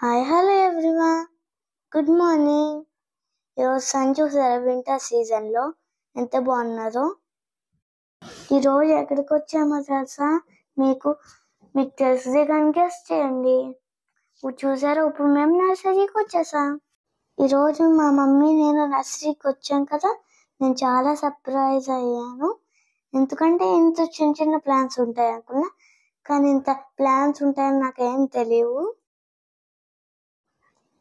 Hi hello everyone, good morning. ఈరోజు sun చూసారా? Winter సీజన్లో ఎంత బాగున్నారో. ఈరోజు ఎక్కడికి వచ్చామో తెలుసా? మీకు తెలిసిందే కానీ గెస్ చేయండి. చూసారా, ఇప్పుడు మేము నర్సరీకి వచ్చేసాం. ఈరోజు మా మమ్మీ నేను నర్సరీకి వచ్చాం కదా, నేను చాలా సర్ప్రైజ్ అయ్యాను. ఎందుకంటే ఇంత చిన్న చిన్న ప్లాన్స్ ఉంటాయి అనుకున్నా, కానీ ఇంత ప్లాన్స్ ఉంటాయని నాకేం తెలియవు.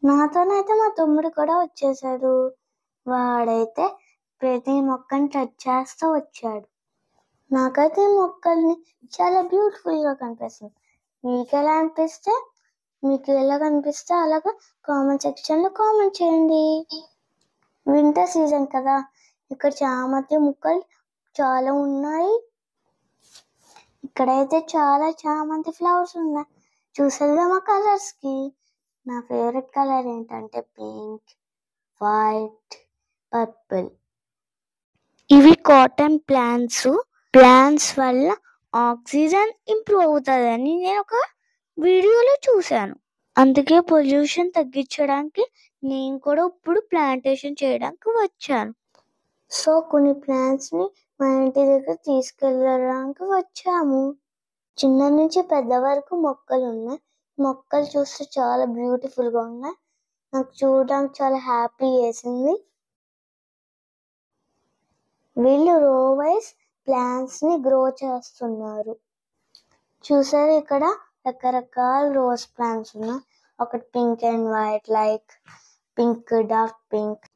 నాతోనైతే మా తమ్ముడు కూడా వచ్చేసాడు. వాడైతే ప్రతి మొక్కని టచ్ చేస్తూ వచ్చాడు. నాకైతే మొక్కల్ని చాలా బ్యూటిఫుల్గా కనిపిస్తుంది. మీకు ఎలా కనిపిస్తే అలాగా కామెంట్ సెక్షన్లో కామెంట్ చేయండి. వింటర్ సీజన్ కదా, ఇక్కడ చామంతి మొక్కలు చాలా ఉన్నాయి. ఇక్కడైతే చాలా చామంతి ఫ్లవర్స్ ఉన్నాయి. చూసేద్దాం ఆ కలర్స్కి. నా ఫేవరెట్ కలర్ ఏంటంటే పింక్, వైట్, పర్పుల్. ఇవి కాటన్ ప్లాంట్స్ వల్ల ఆక్సిజన్ ఇంప్రూవ్ అవుతుందని నేను ఒక వీడియోలో చూశాను. అందుకే పొల్యూషన్ తగ్గించడానికి నేను కూడా ఇప్పుడు ప్లాంటేషన్ చేయడానికి వచ్చాను. సో కొన్ని ప్లాంట్స్ని మా ఇంటి దగ్గర తీసుకెళ్ళడానికి వచ్చాము. చిన్న నుంచి పెద్ద వరకు మొక్కలు ఉన్నాయి. మొక్కలు చూస్తే చాలా బ్యూటిఫుల్గా ఉన్నాయి. నాకు చూడడానికి చాలా హ్యాపీ వేసింది. వీళ్ళు రో వైజ్ ప్లాంట్స్ని గ్రో చేస్తున్నారు. చూసారు, ఇక్కడ రకరకాల రోజ్ ప్లాంట్స్ ఉన్నాయి. ఒకటి pink and white, like pink, dark pink.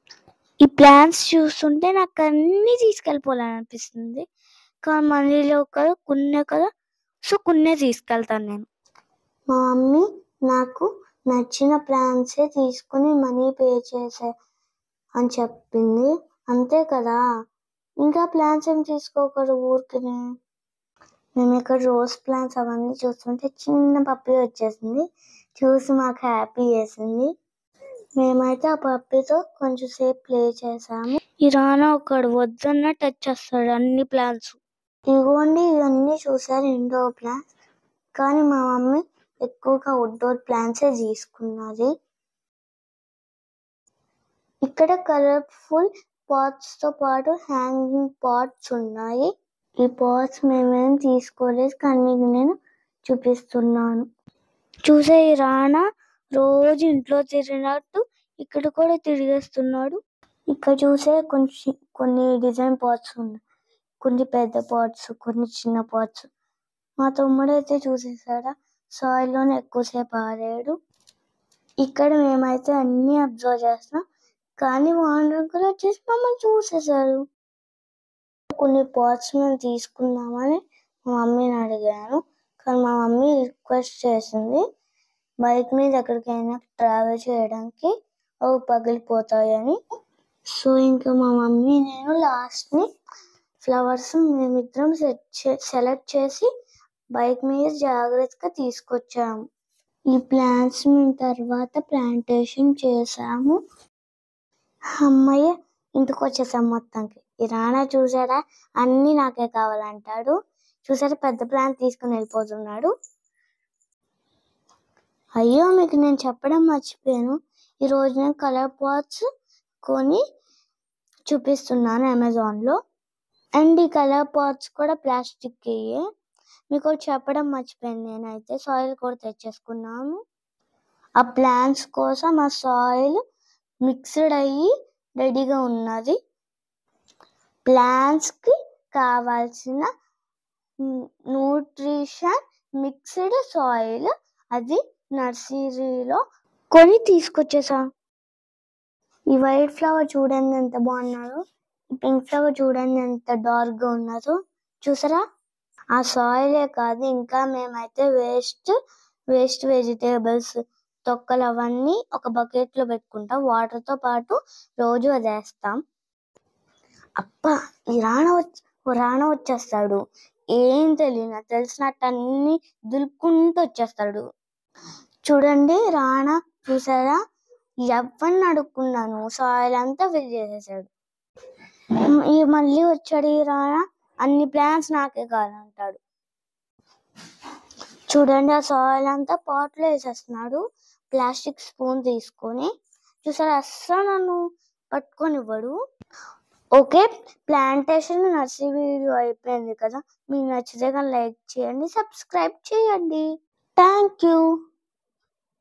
ఈ ప్లాంట్స్ చూస్తుంటే నాకు అన్నీ తీసుకెళ్ళిపోవాలనిపిస్తుంది. కానీ మనీలో కదా సో కొన్నే తీసుకెళ్తాను నేను. మా మమ్మీ నాకు నచ్చిన ప్లాన్సే తీసుకుని మనీ పే చేసే అని చెప్పింది. అంతే కదా, ఇంకా ప్లాన్స్ ఏం తీసుకోకూడదు ఊరికనే. మేము ఇక్కడ రోజ్ ప్లాంట్స్ అవన్నీ చూస్తుంటే చిన్న పప్పి వచ్చేసింది. చూసి మాకు హ్యాపీ వేసింది. మేమైతే ఆ పప్పితో కొంచెం సేపు ప్లే చేసాము. ఈ రానా ఒకడు వద్దన్న టచ్ చేస్తాడు అన్ని ప్లాంట్స్. ఇదిగోండి, ఇవన్నీ చూసారు ఇండోర్ ప్లాంట్స్. కానీ మా మమ్మీ ఎక్కువగా అవుట్డోర్ ప్లాంట్సే తీసుకున్నది. ఇక్కడ కలర్ఫుల్ పాట్స్ తో పాటు హ్యాంగింగ్ పాట్స్ ఉన్నాయి. ఈ పాట్స్ మేమేం తీసుకోలేదు, కానీ మీకు నేను చూపిస్తున్నాను. చూసే ఈ రానా రోజు ఇంట్లో తిరిగినట్టు ఇక్కడ కూడా తిరిగేస్తున్నాడు. ఇక్కడ చూసే కొన్ని డిజైన్ పాట్స్ ఉన్నాయి. కొన్ని పెద్ద పాట్స్, కొన్ని చిన్న పాట్స్. మా తమ్ముడైతే చూసేసాడా, సాయిల్లోనే ఎక్కువసేపు ఆడాడు. ఇక్కడ మేమైతే అన్ని అబ్జర్వ్ చేస్తున్నాం, కానీ వాండర్ వచ్చేసి మమ్మల్ని చూసేసారు. కొన్ని పాట్స్ మేము తీసుకుందామని మా మమ్మీని అడిగాను, కానీ మా మమ్మీ రిక్వెస్ట్ చేసింది బైక్ మీద ఎక్కడికైనా ట్రావెల్ చేయడానికి అవి పగిలిపోతాయని. సో ఇంకా మా మమ్మీ నేను లాస్ట్ని ఫ్లవర్స్ మేమిద్దరం సెలెక్ట్ చేసి బైక్ మీద జాగ్రత్తగా తీసుకొచ్చాము. ఈ ప్లాంట్స్ మేము తర్వాత ప్లాంటేషన్ చేసాము. అమ్మయ్య, ఇంటికి వచ్చేసాం మొత్తానికి. ఈ రానా చూసాడా, అన్నీ నాకే కావాలంటాడు. చూసారా, పెద్ద ప్లాంట్ తీసుకుని వెళ్ళిపోతున్నాడు. అయ్యో, మీకు నేను చెప్పడం మర్చిపోయాను. ఈరోజు నేను కలర్ పాట్స్ కొని చూపిస్తున్నాను అమెజాన్లో. అండ్ ఈ కలర్ పాట్స్ కూడా ప్లాస్టిక్ అయ్యే. మీకు చెప్పడం మర్చిపోయాను, నేనైతే సాయిల్ కూడా తెచ్చేసుకున్నాము. ఆ ప్లాంట్స్ కోసం ఆ సాయిల్ మిక్స్డ్ అయ్యి రెడీగా ఉన్నది. ప్లాంట్స్కి కావాల్సిన న్యూట్రిషన్ మిక్స్డ్ సాయిల్ అది నర్సరీలో కొని తీసుకొచ్చేసా. ఈ వైట్ ఫ్లవర్ చూడండి ఎంత బాగున్నారో, పింక్ ఫ్లవర్ చూడండి ఎంత డార్క్గా ఉన్నదో. చూసారా, ఆ సాయిలే కాదు, ఇంకా మేమైతే వేస్ట్ వెజిటేబుల్స్ తొక్కలు అవన్నీ ఒక బకెట్లో పెట్టుకుంటాం. వాటర్తో పాటు రోజు అది వేస్తాం. అబ్బా, ఈ రానా వచ్చేస్తాడు. ఏం తెలిసినట్టు అన్ని దులుపుకుంటూ వచ్చేస్తాడు. చూడండి, రానా చూసారా, ఎవరిని అడుక్కున్నాను సాయిల్ అంతా ఫిల్ చేసేసాడు. మళ్ళీ వచ్చాడు ఈ రానా, అన్ని ప్లాంట్స్ నాకే కావాలంటాడు. చూడండి ఆ సాయిల్ అంతా పాట్లో వేసేస్తున్నాడు ప్లాస్టిక్ స్పూన్ తీసుకొని. చూసారా అస్సలు నన్ను పట్టుకొనివ్వడు. ఓకే, ప్లాంటేషన్ నర్సరీ వీడియో అయిపోయింది కదా. మీకు నచ్చితే కానీ లైక్ చేయండి, సబ్స్క్రైబ్ చేయండి. Thank you.